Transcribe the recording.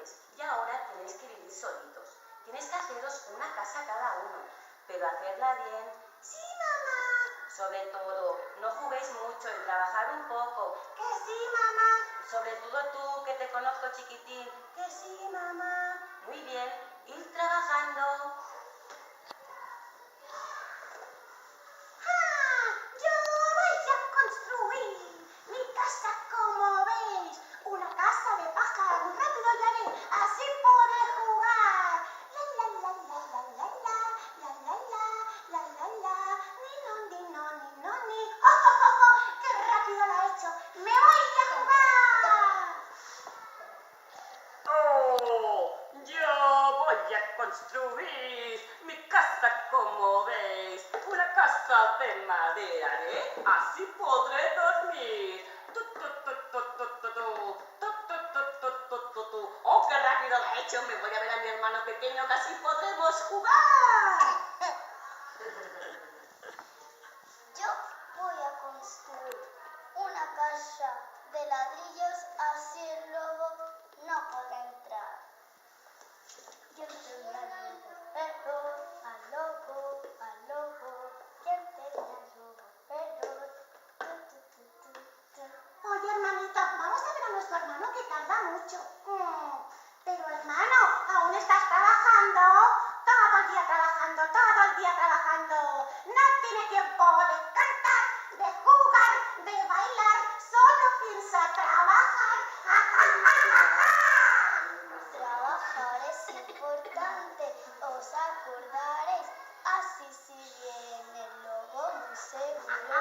antes y ahora tenéis que vivir solitos. Tienes que haceros una casa cada uno, pero hacerla bien. ¡Sí, mamá! Sobre todo, no juguéis mucho y trabajar un poco. ¡Que sí, mamá! Sobre todo tú, que te conozco chiquitín. ¡Que sí, mamá! Muy bien, ir trabajando. Construir mi casa como veis, una casa de madera, ¿eh? Así podré dormir. ¡Oh, qué rápido lo he hecho! Me voy a ver a mi hermano pequeño, que así podremos jugar. Yo voy a construir una casa de ladrillos, así el lobo no podrá entrar. Yo enseñé al lobo, ¿quién tenía al lobo perro? Oye, hermanito, vamos a ver a nuestro hermano que tarda mucho. Pero hermano, ¿aún estás trabajando? Todo el día trabajando, todo el día trabajando. No tiene tiempo de cantar, de jugar, de bailar. Solo piensa trabajar. Trabajar es importante, os acordaréis, así si viene el lobo muy seguro.